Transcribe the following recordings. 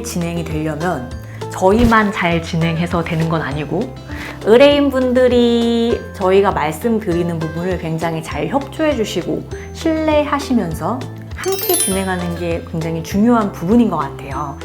진행이 되려면 저희만 잘 진행해서 되는 건 아니고 의뢰인분들이 저희가 말씀드리는 부분을 굉장히 잘 협조해 주시고 신뢰하시면서 함께 진행하는 게 굉장히 중요한 부분인 것 같아요.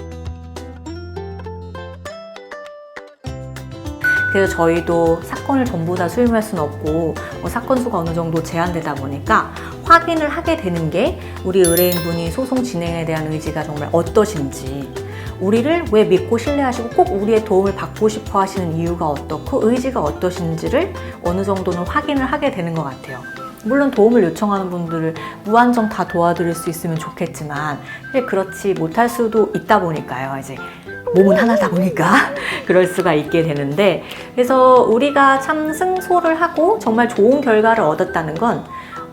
그래서 저희도 사건을 전부 다 수임할 수는 없고 사건 수가 어느 정도 제한되다 보니까 확인을 하게 되는 게 우리 의뢰인분이 소송 진행에 대한 의지가 정말 어떠신지, 우리를 왜 믿고 신뢰하시고 꼭 우리의 도움을 받고 싶어 하시는 이유가 어떻고 의지가 어떠신지를 어느 정도는 확인을 하게 되는 것 같아요. 물론 도움을 요청하는 분들을 무한정 다 도와드릴 수 있으면 좋겠지만 그렇지 못할 수도 있다 보니까요. 이제 몸은 하나다 보니까 그럴 수가 있게 되는데, 그래서 우리가 참 승소를 하고 정말 좋은 결과를 얻었다는 건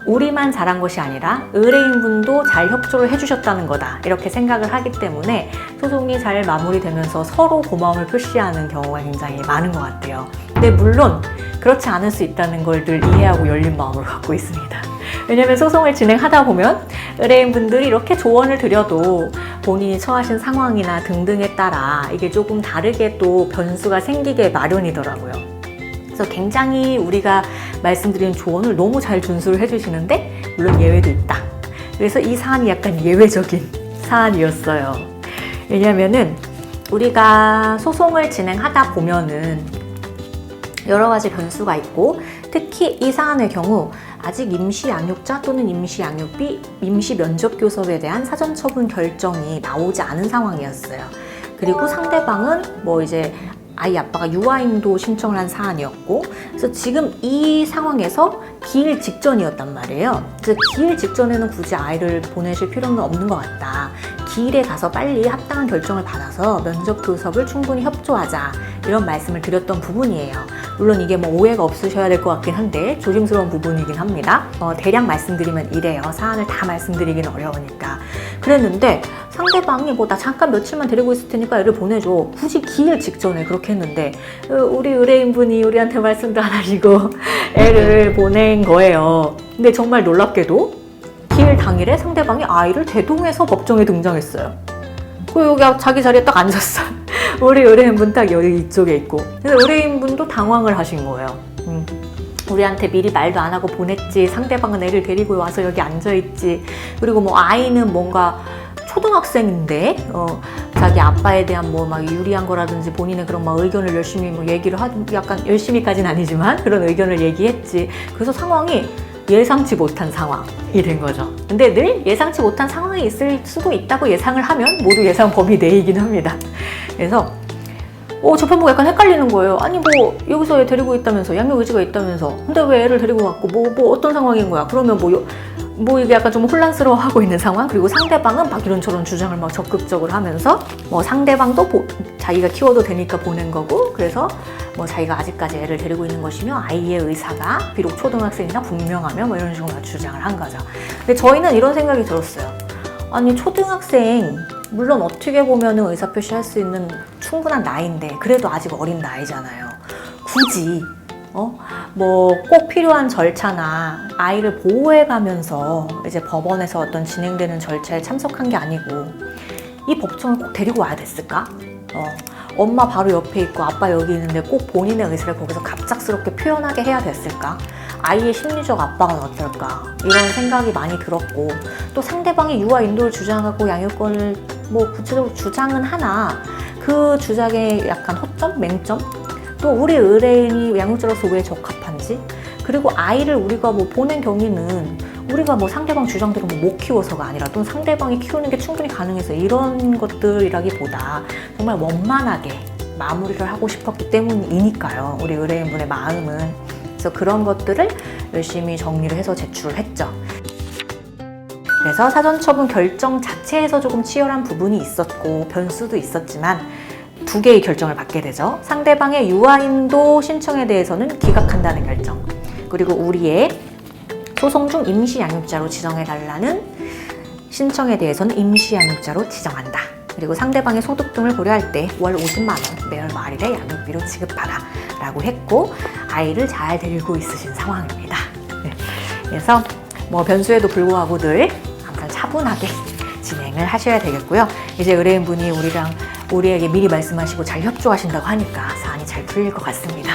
우리만 잘한 것이 아니라 의뢰인분도 잘 협조를 해주셨다는 거다, 이렇게 생각을 하기 때문에 소송이 잘 마무리되면서 서로 고마움을 표시하는 경우가 굉장히 많은 것 같아요. 근데 물론 그렇지 않을 수 있다는 걸 늘 이해하고 열린 마음으로 갖고 있습니다. 왜냐면 소송을 진행하다 보면 의뢰인분들이 이렇게 조언을 드려도 본인이 처하신 상황이나 등등에 따라 이게 조금 다르게 또 변수가 생기게 마련이더라고요. 그래서 굉장히 우리가 말씀드린 조언을 너무 잘 준수를 해주시는데 물론 예외도 있다. 그래서 이 사안이 약간 예외적인 사안이었어요. 왜냐면은 우리가 소송을 진행하다 보면은 여러 가지 변수가 있고, 특히 이 사안의 경우 아직 임시 양육자 또는 임시 양육비, 임시 면접 교섭에 대한 사전 처분 결정이 나오지 않은 상황이었어요. 그리고 상대방은 이제 아이 아빠가 유아인도 신청을 한 사안이었고, 그래서 지금 이 상황에서 기일 직전이었단 말이에요. 그래서 기일 직전에는 굳이 아이를 보내실 필요는 없는 것 같다. 기일에 가서 빨리 합당한 결정을 받아서 면접 교섭을 충분히 협조하자, 이런 말씀을 드렸던 부분이에요. 물론 이게 오해가 없으셔야 될 것 같긴 한데 조심스러운 부분이긴 합니다. 대략 말씀드리면 이래요. 사안을 다 말씀드리기는 어려우니까. 그랬는데 상대방이 나 잠깐 며칠만 데리고 있을 테니까 애를 보내줘. 굳이 기일 직전에 그렇게 했는데 우리 의뢰인분이 우리한테 말씀도 안 하시고 애를 보낸 거예요. 근데 정말 놀랍게도 기일 당일에 상대방이 아이를 대동해서 법정에 등장했어요. 여기 자기 자리에 딱 앉았어요. 우리 의뢰인분 딱 여기 이쪽에 있고. 그래서 의뢰인분도 당황을 하신 거예요. 우리한테 미리 말도 안 하고 보냈지. 상대방은 애를 데리고 와서 여기 앉아있지. 그리고 아이는 뭔가 초등학생인데 자기 아빠에 대한 막 유리한 거라든지 본인의 그런 의견을 열심히 얘기를 하고, 약간 열심히까지는 아니지만 그런 의견을 얘기했지. 그래서 상황이 예상치 못한 상황이 된 거죠. 근데 늘 예상치 못한 상황이 있을 수도 있다고 예상을 하면 모두 예상 범위 내이긴 합니다. 그래서 재판부가 약간 헷갈리는 거예요. 아니 여기서 애 데리고 있다면서, 양육 의지가 있다면서, 근데 왜 애를 데리고 왔고 어떤 상황인 거야? 그러면 이게 약간 좀 혼란스러워하고 있는 상황. 그리고 상대방은 막 이런저런 주장을 적극적으로 하면서 상대방도 자기가 키워도 되니까 보낸 거고, 그래서 자기가 아직까지 애를 데리고 있는 것이며 아이의 의사가 비록 초등학생이나 분명하며 이런 식으로 주장을 한 거죠. 근데 저희는 이런 생각이 들었어요. 아니 초등학생, 물론 어떻게 보면 의사표시할 수 있는 충분한 나이인데 그래도 아직 어린 나이잖아요. 굳이 꼭 필요한 절차나 아이를 보호해가면서 이제 법원에서 어떤 진행되는 절차에 참석한 게 아니고 이 법정을 꼭 데리고 와야 됐을까? 엄마 바로 옆에 있고 아빠 여기 있는데 꼭 본인의 의사를 거기서 갑작스럽게 표현하게 해야 됐을까? 아이의 심리적 압박은 어떨까? 이런 생각이 많이 들었고, 또 상대방이 유아 인도를 주장하고 양육권을 구체적으로 주장은 하나 그 주장의 약간 허점, 맹점, 또 우리 의뢰인이 양육자로서 왜 적합한지, 그리고 아이를 우리가 보낸 경위는 우리가 상대방 주장대로 못 키워서가 아니라 또 상대방이 키우는 게 충분히 가능해서 이런 것들이라기보다 정말 원만하게 마무리를 하고 싶었기 때문이니까요. 우리 의뢰인분의 마음은. 그래서 그런 것들을 열심히 정리를 해서 제출을 했죠. 그래서 사전처분 결정 자체에서 조금 치열한 부분이 있었고 변수도 있었지만 2개의 결정을 받게 되죠. 상대방의 유아인도 신청에 대해서는 기각한다는 결정, 그리고 우리의 소송 중 임시양육자로 지정해달라는 신청에 대해서는 임시양육자로 지정한다. 그리고 상대방의 소득 등을 고려할 때 월 50만 원 매월 말일에 양육비로 지급하라 라고 했고, 아이를 잘 데리고 있으신 상황입니다. 네. 그래서 변수에도 불구하고 늘 항상 차분하게 진행을 하셔야 되겠고요. 이제 의뢰인분이 우리랑 우리에게 미리 말씀하시고 잘 협조하신다고 하니까 사안이 잘 풀릴 것 같습니다.